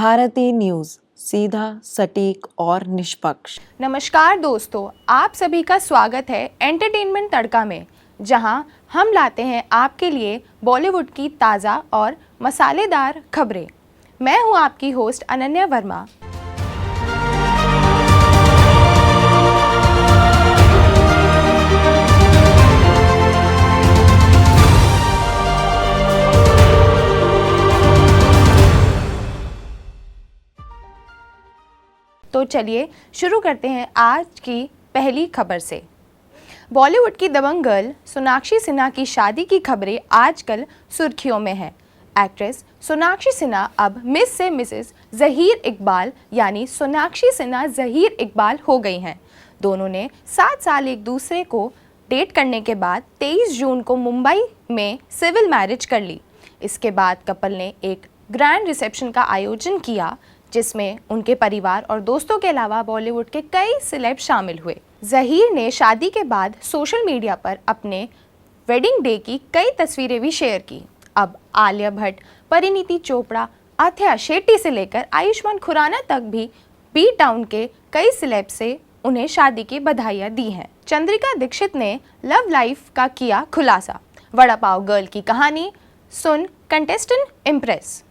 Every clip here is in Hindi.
भारती न्यूज़, सीधा, सटीक और निष्पक्ष। नमस्कार दोस्तों, आप सभी का स्वागत है एंटरटेनमेंट तड़का में, जहां हम लाते हैं आपके लिए बॉलीवुड की ताज़ा और मसालेदार खबरें। मैं हूं आपकी होस्ट अनन्या वर्मा। तो चलिए शुरू करते हैं आज की पहली खबर से। बॉलीवुड की दबंग गर्ल सोनाक्षी सिन्हा की शादी की खबरें आजकल सुर्खियों में हैं। एक्ट्रेस सोनाक्षी सिन्हा अब मिस से मिसेस ज़हीर इकबाल यानी सोनाक्षी सिन्हा ज़हीर इकबाल हो गई हैं। दोनों ने 7 साल एक दूसरे को डेट करने के बाद 23 जून को मुंबई में सिविल मैरिज कर ली। इसके बाद कपल ने एक ग्रैंड रिसेप्शन का आयोजन किया, जिसमें उनके परिवार और दोस्तों के अलावा बॉलीवुड के कई सेलेब शामिल हुए। ज़हीर ने शादी के बाद सोशल मीडिया पर अपने वेडिंग डे की कई तस्वीरें भी शेयर की। अब आलिया भट्ट, परिणीति चोपड़ा, अथया शेट्टी से लेकर आयुष्मान खुराना तक भी बी टाउन के कई सेलेब से उन्हें शादी की बधाइयां दी हैं। चंद्रिका दीक्षित ने लव लाइफ का किया खुलासा। वड़ा पाव गर्ल की कहानी सुन contestant impress.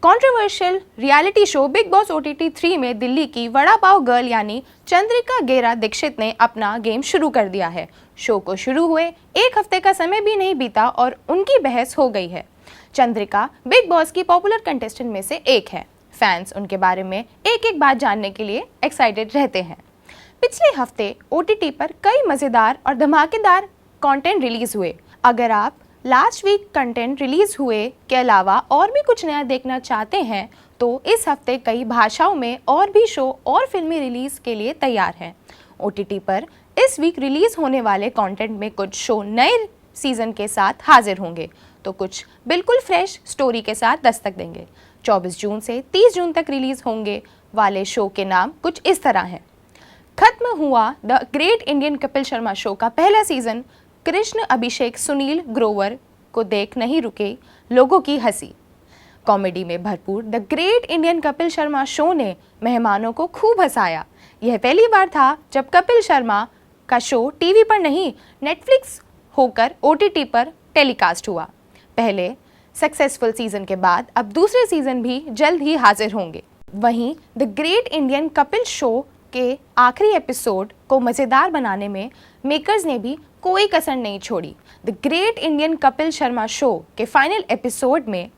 Controversial reality show Bigg Boss OTT 3 में दिल्ली की वड़ा पाव गर्ल यानी चंद्रिका गेरा दीक्षित ने अपना गेम शुरू कर दिया है। शो को शुरू हुए 1 हफ्ते का समय भी नहीं बीता और उनकी बहस हो गई है। चंद्रिका बिग बॉस की पॉपुलर कंटेस्टेंट में से एक है। फैंस उनके बारे में एक एक बात जानने के लिए एक्साइटेड रहते हैं। पिछले हफ्ते OTT पर कई मज़ेदार और धमाकेदार कंटेंट रिलीज हुए। अगर आप लास्ट वीक कंटेंट रिलीज हुए के अलावा और भी कुछ नया देखना चाहते हैं तो इस हफ्ते कई भाषाओं में और भी शो और फिल्में रिलीज के लिए तैयार हैं। OTT पर इस वीक रिलीज होने वाले कंटेंट में कुछ शो नए सीजन के साथ हाजिर होंगे तो कुछ बिल्कुल फ्रेश स्टोरी के साथ दस्तक देंगे। 24 जून से 30 जून तक रिलीज होंगे वाले शो के नाम कुछ इस तरह हैं। खत्म हुआ the great Indian Kapil Sharma show का पहला सीजन। कृष्ण, अभिषेक, सुनील ग्रोवर को देख नहीं रुके लोगों की हंसी। कॉमेडी में भरपूर the great Indian Kapil Sharma show ने मेहमानों को खूब हंसाया। यह पहली बार था जब कपिल शर्मा का शो टीवी पर नहीं नेटफ्लिक्स होकर OTT पर टेलीकास्ट हुआ। पहले सक्सेसफुल सीजन के बाद अब दूसरे सीजन भी जल्द ही हाजिर होंगे। वहीं the great Indian Kapil show के आखिरी एपिसोड को मज़ेदार बनाने में मेकर्स ने भी कोई कसर नहीं छोड़ी। The great Indian Kapil Sharma show के फाइनल एपिसोड में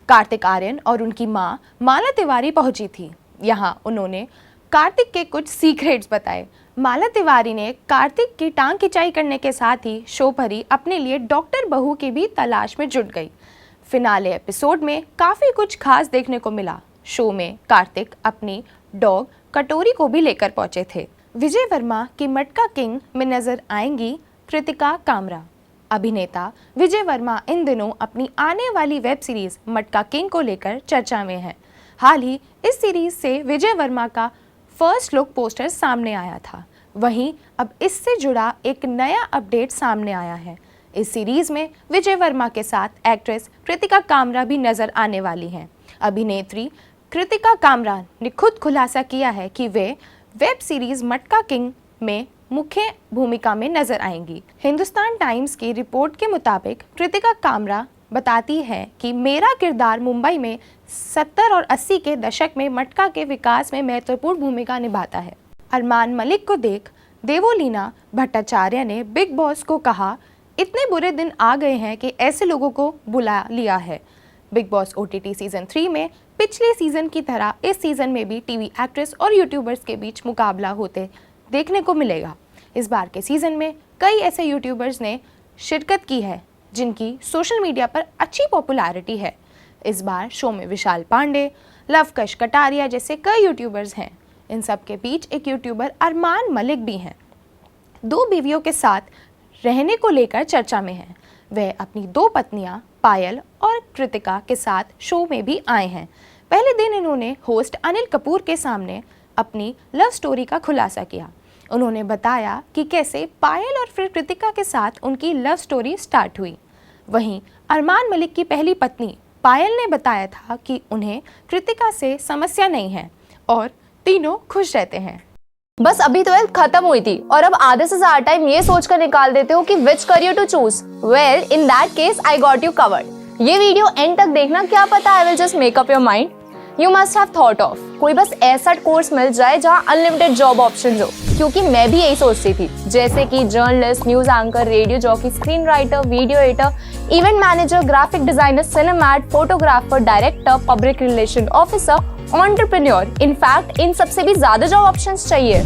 कार्तिक आर्यन और उनकी मां माला तिवारी पहुंची थी। यहां उन्होंने कार्तिक के कुछ सीक्रेट्स बताए। माला तिवारी ने कार्तिक की टांग खिंचाई करने के साथ ही शो पर ही अपने लिए डॉक्टर बहू की भी तलाश में जुट गई। फिनाले एपिसोड में काफ़ी कुछ खास देखने को मिला। शो में कार्तिक अपनी डॉग कटोरी को भी लेकर पहुंचे थे। विजय वर्मा की मटका किंग में नजर आएंगी कृतिका कामरा। अभिनेता विजय वर्मा इन दिनों अपनी आने वाली वेब सीरीज मटका किंग को लेकर चर्चा में है। हाल ही इस सीरीज से विजय वर्मा का फर्स्ट लुक पोस्टर सामने आया था। वहीं अब इससे जुड़ा एक नया अपडेट सामने आया है। इस सीरीज में विजय वर्मा के साथ एक्ट्रेस कृतिका कामरा भी नजर आने वाली हैं। अभिनेत्री कृतिका कामरा ने खुद खुलासा किया है कि वे वेब सीरीज मटका किंग में मुख्य भूमिका में नजर आएंगी। हिंदुस्तान टाइम्स की रिपोर्ट के मुताबिक कृतिका कामरा बताती है कि मेरा किरदार मुंबई में 70 और 80 के दशक में मटका के विकास में महत्वपूर्ण भूमिका निभाता है। अरमान मलिक को देख देवोलीना भट्टाचार्य ने बिग बॉस को कहा, इतने बुरे दिन आ गए हैं कि ऐसे लोगों को बुला लिया है। बिग बॉस OTT सीजन 3 में पिछले सीजन की तरह इस सीजन में भी टीवी एक्ट्रेस और यूट्यूबर्स के बीच मुकाबला होते देखने को मिलेगा। इस बार के सीजन में कई ऐसे यूट्यूबर्स ने शिरकत की है जिनकी सोशल मीडिया पर अच्छी पॉपुलैरिटी है। इस बार शो में विशाल पांडे, लवकश कटारिया जैसे कई यूट्यूबर्स हैं। इन सब के बीच एक यूट्यूबर अरमान मलिक भी हैं। 2 बीवियों के साथ रहने को लेकर चर्चा में हैं। वह अपनी 2 पत्नियां पायल और कृतिका के साथ शो में भी आए हैं। पहले दिन इन्होंने होस्ट अनिल कपूर के सामने अपनी लव स्टोरी का खुलासा किया। उन्होंने बताया कि कैसे पायल और फिर कृतिका के साथ उनकी लव स्टोरी स्टार्ट हुई। वहीं अरमान मलिक की पहली पत्नी पायल ने बताया था कि उन्हें कृतिका से समस्या नहीं है और तीनों खुश रहते हैं। बस अभी 12th खत्म हुई थी और अब आधे से ज्यादा टाइम ये सोचकर निकाल देते हो कि which career to choose. Well, in that case I got you covered. ये वीडियो एंड तक देखना, क्या पता I will just make up your mind. You must have thought of कोई बस ऐसा कोर्स मिल जाए जहाँ अनलिमिटेड जॉब ऑप्शन हो, क्योंकि मैं भी यही सोचती थी, जैसे कि journalist, news anchor, radio jockey, screen writer, video editor, event manager, graphic designer, cinemat, photographer, director, public relation officer, entrepreneur. In fact इन सबसे भी ज्यादा जॉब ऑप्शंस चाहिए।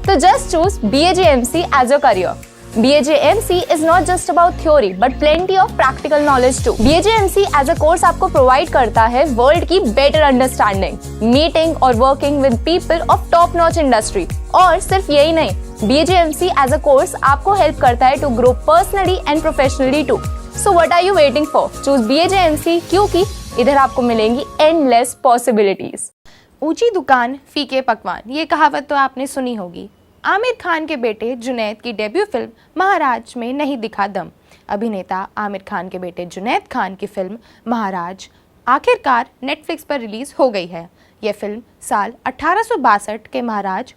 तो just choose BAJMC as your career. BAJMC is not just about theory but plenty of practical knowledge too. BAJMC as a course आपको प्रोवाइड करता है वर्ल्ड की बेटर अंडरस्टैंडिंग, मीटिंग और working with people of top notch industry. और सिर्फ यही नहीं, BAJMC as a course आपको हेल्प करता है to grow personally and professionally too. So what are you waiting for? Choose BAJMC, क्योंकि इधर आपको मिलेंगी एंडलेस पॉसिबिलिटीज। ऊंची दुकान फीके पकवान, ये कहावत तो आपने सुनी होगी। आमिर खान के बेटे जुनैद की डेब्यू फिल्म महाराज में नहीं दिखा दम। अभिनेता आमिर खान के बेटे जुनैद खान की फिल्म महाराज आखिरकार नेटफ्लिक्स पर रिलीज हो गई है। यह फिल्म साल 1862 के महाराज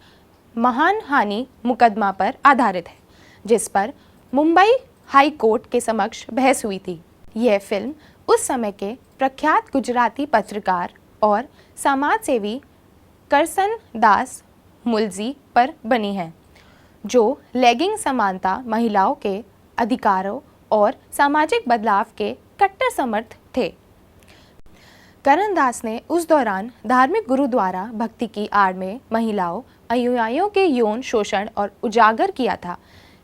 मानहानि मुकदमा पर आधारित है, जिस पर मुंबई हाई कोर्ट के समक्ष बहस हुई थी। यह फिल्म उस समय के प्रख्यात गुजराती पत्रकार और समाज सेवी करसन दास मुलजी पर बनी है, जो लैंगिक समानता, महिलाओं के अधिकारों और सामाजिक बदलाव के कट्टर समर्थक थे। करण दास ने उस दौरान धार्मिक गुरु द्वारा भक्ति की आड़ में महिलाओं, अनुयायियों के यौन शोषण और उजागर किया था।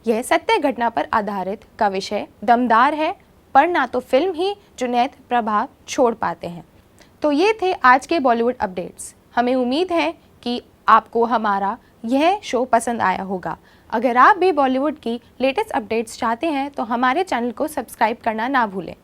यह सत्य घटना पर आधारित का विषय दमदार है, पर ना तो फिल्म ही जुनैद प्रभाव छोड़ पाते हैं। तो ये थे आज के बॉलीवुड अपडेट्स। हमें उम्मीद है कि आपको हमारा यह शो पसंद आया होगा। अगर आप भी बॉलीवुड की लेटेस्ट अपडेट्स चाहते हैं तो हमारे चैनल को सब्सक्राइब करना ना भूलें।